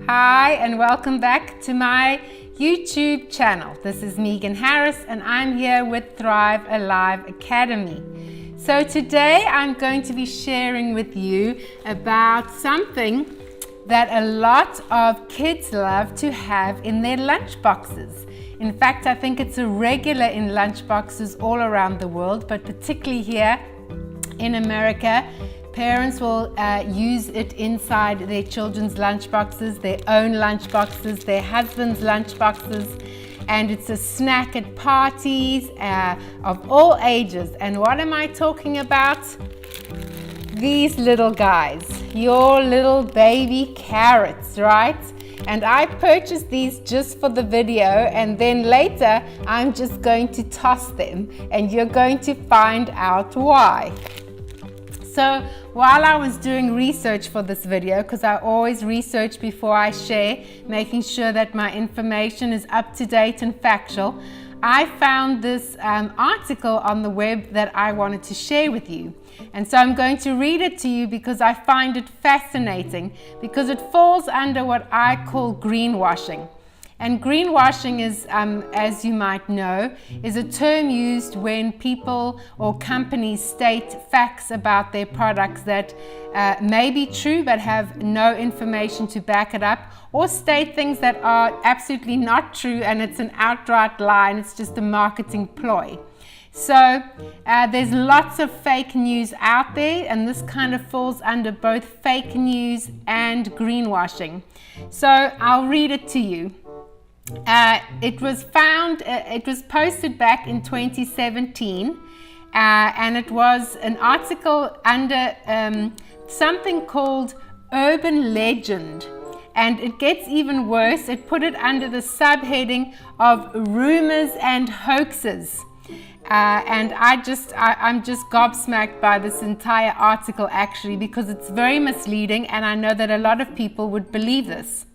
Hi and welcome back to my YouTube channel. This is Megan Harris and I'm here with Thrive Alive Academy. So today I'm going to be sharing with you about something that a lot of kids love to have in their lunch boxes. In fact, I think it's a regular in lunch boxes all around the world, but particularly here in America, parents will use it inside their children's lunch boxes, their own lunch boxes, their husband's lunch boxes, and it's a snack at parties of all ages. And what am I talking about? These little guys, your little baby carrots, right? And I purchased these just for the video, and then later I'm just going to toss them and you're going to find out why. So while I was doing research for this video, because I always research before I share, making sure that my information is up to date and factual, I found this article on the web that I wanted to share with you. And so I'm going to read it to you because I find it fascinating, because it falls under what I call greenwashing. And greenwashing is, as you might know, is a term used when people or companies state facts about their products that may be true but have no information to back it up, or state things that are absolutely not true and it's an outright lie and it's just a marketing ploy. So there's lots of fake news out there, and this kind of falls under both fake news and greenwashing. So I'll read it to you. It was posted back in 2017, and it was an article under something called Urban Legend. And it gets even worse. It put it under the subheading of rumors and hoaxes. And I'm just gobsmacked by this entire article, actually, because it's very misleading, and I know that a lot of people would believe this.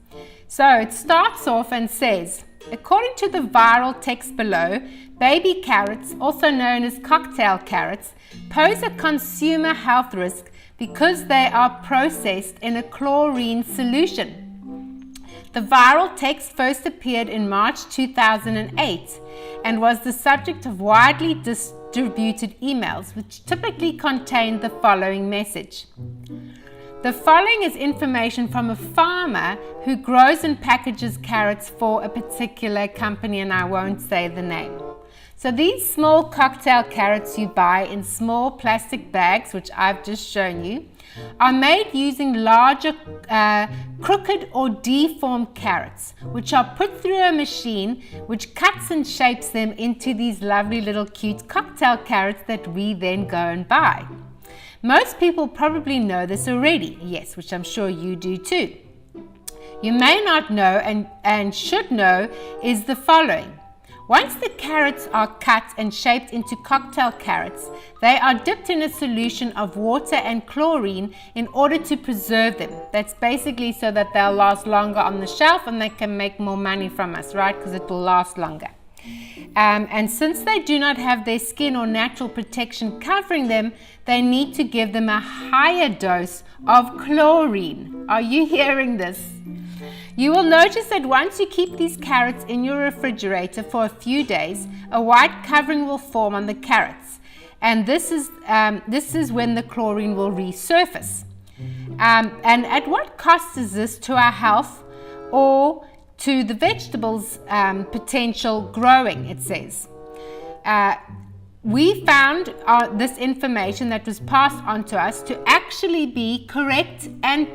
So it starts off and says, according to the viral text below, baby carrots, also known as cocktail carrots, pose a consumer health risk because they are processed in a chlorine solution. The viral text first appeared in March 2008 and was the subject of widely distributed emails, which typically contained the following message. The following is information from a farmer who grows and packages carrots for a particular company, and I won't say the name. So these small cocktail carrots you buy in small plastic bags, which I've just shown you, are made using larger crooked or deformed carrots, which are put through a machine which cuts and shapes them into these lovely little cute cocktail carrots that we then go and buy. Most people probably know this already, yes, which I'm sure you do too. You may not know and should know is the following. Once the carrots are cut and shaped into cocktail carrots, they are dipped in a solution of water and chlorine in order to preserve them. That's basically so that they'll last longer on the shelf and they can make more money from us, right? Because it will last longer. And since they do not have their skin or natural protection covering them, they need to give them a higher dose of chlorine. Are you hearing this? You will notice that once you keep these carrots in your refrigerator for a few days, a white covering will form on the carrots. And this is when the chlorine will resurface. And at what cost is this to our health or to the vegetables' potential growing, it says. We found this information that was passed on to us to actually be correct and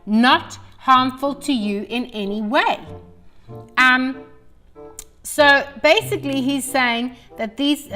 not harmful to you in any way. So basically he's saying that these,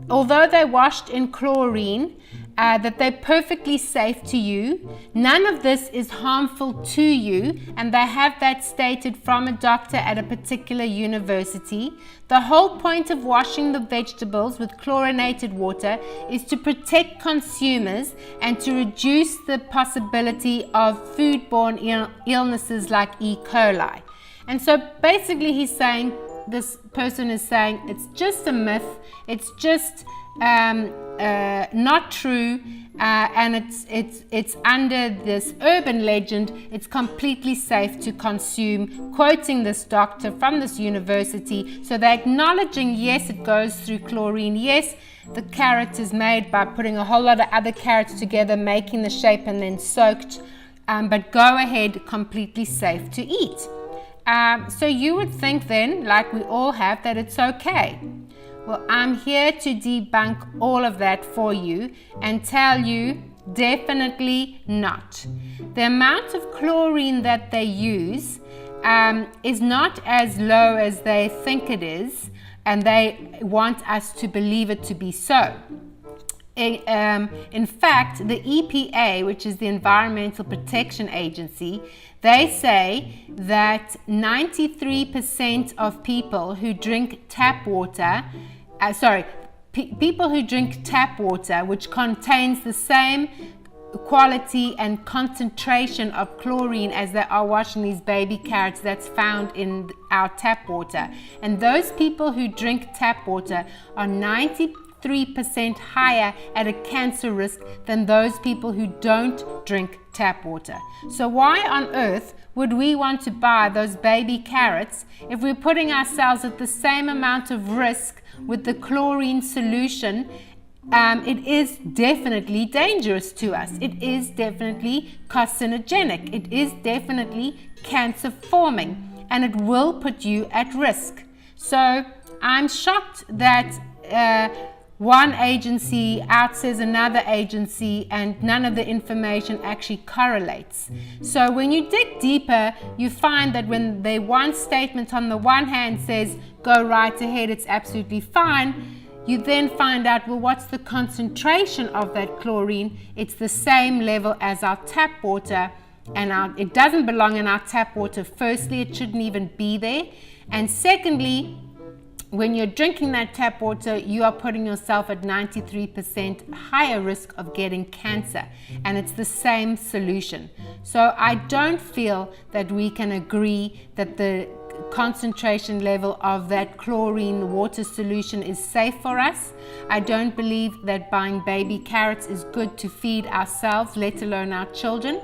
although they're washed in chlorine, that they're perfectly safe to you. None of this is harmful to you, and they have that stated from a doctor at a particular university. The whole point of washing the vegetables with chlorinated water is to protect consumers and to reduce the possibility of foodborne illnesses like E. coli. And so basically he's saying, this person is saying, it's just a myth, it's just not true, and it's under this urban legend. It's completely safe to consume, quoting this doctor from this university. So they're acknowledging, yes, it goes through chlorine, yes, the carrot is made by putting a whole lot of other carrots together, making the shape and then soaked, but go ahead, completely safe to eat. So you would think then, like we all have, that it's okay. Well, I'm here to debunk all of that for you and tell you definitely not. The amount of chlorine that they use is not as low as they think it is, and they want us to believe it to be so. In fact, the EPA, which is the Environmental Protection Agency, they say that 93% of people who drink tap water, people who drink tap water, which contains the same quality and concentration of chlorine as they are washing these baby carrots that's found in our tap water. And those people who drink tap water are 93% higher at a cancer risk than those people who don't drink tap water. So why on earth would we want to buy those baby carrots if we're putting ourselves at the same amount of risk with the chlorine solution? It is definitely dangerous to us. It is definitely carcinogenic. It is definitely cancer forming, and it will put you at risk. So I'm shocked that one agency outsays another agency and none of the information actually correlates. So when you dig deeper, you find that when the one statement on the one hand says, go right ahead, it's absolutely fine, you then find out, well, what's the concentration of that chlorine? It's the same level as our tap water, and it doesn't belong in our tap water. Firstly, it shouldn't even be there. And secondly, when you're drinking that tap water, you are putting yourself at 93% higher risk of getting cancer, and it's the same solution. So I don't feel that we can agree that the concentration level of that chlorine water solution is safe for us. I don't believe that buying baby carrots is good to feed ourselves, let alone our children.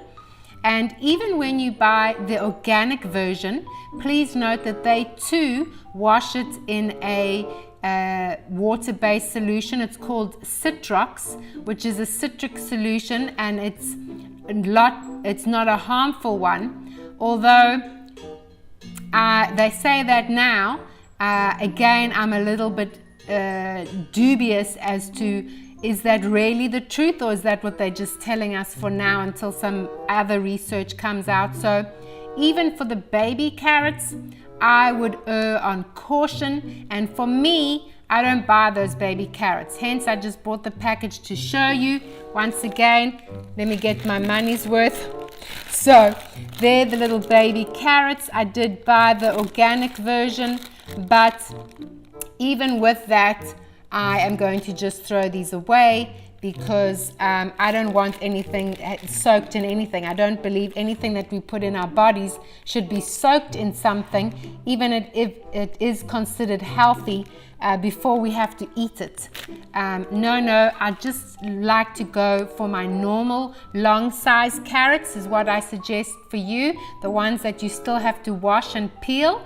And even when you buy the organic version, please note that they too wash it in a water-based solution. It's called Citrox, which is a citric solution, and it's not a harmful one. Although they say that now, again, I'm a little bit dubious as to, is that really the truth, or is that what they're just telling us for now until some other research comes out? So even for the baby carrots, I would err on caution. And for me, I don't buy those baby carrots. Hence, I just bought the package to show you. Once again, let me get my money's worth. So they're the little baby carrots. I did buy the organic version, but even with that, I am going to just throw these away because I don't want anything soaked in anything. I don't believe anything that we put in our bodies should be soaked in something, even if it is considered healthy, before we have to eat it. No, I just like to go for my normal long size carrots is what I suggest for you, the ones that you still have to wash and peel,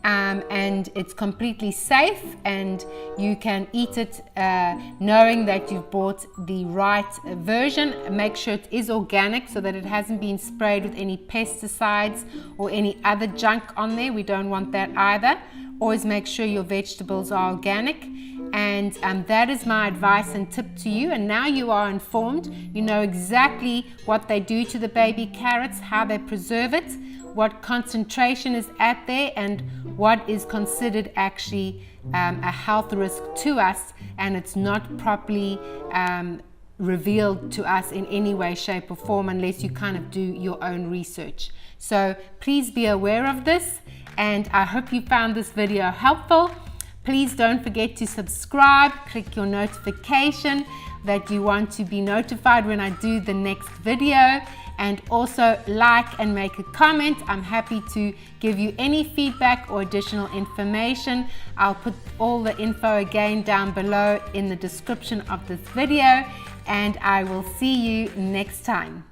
and it's completely safe, and you can eat it knowing that you've bought the right version. Make sure it is organic so that it hasn't been sprayed with any pesticides or any other junk on there. We don't want that either. Always make sure your vegetables are organic, and that is my advice and tip to you. And now you are informed. You know exactly what they do to the baby carrots, how they preserve it, what concentration is at there, and what is considered actually a health risk to us, and it's not properly revealed to us in any way, shape or form unless you kind of do your own research. So please be aware of this, and I hope you found this video helpful. Please don't forget to subscribe, click your notification that you want to be notified when I do the next video, and also like and make a comment. I'm happy to give you any feedback or additional information. I'll put all the info again down below in the description of this video, and I will see you next time.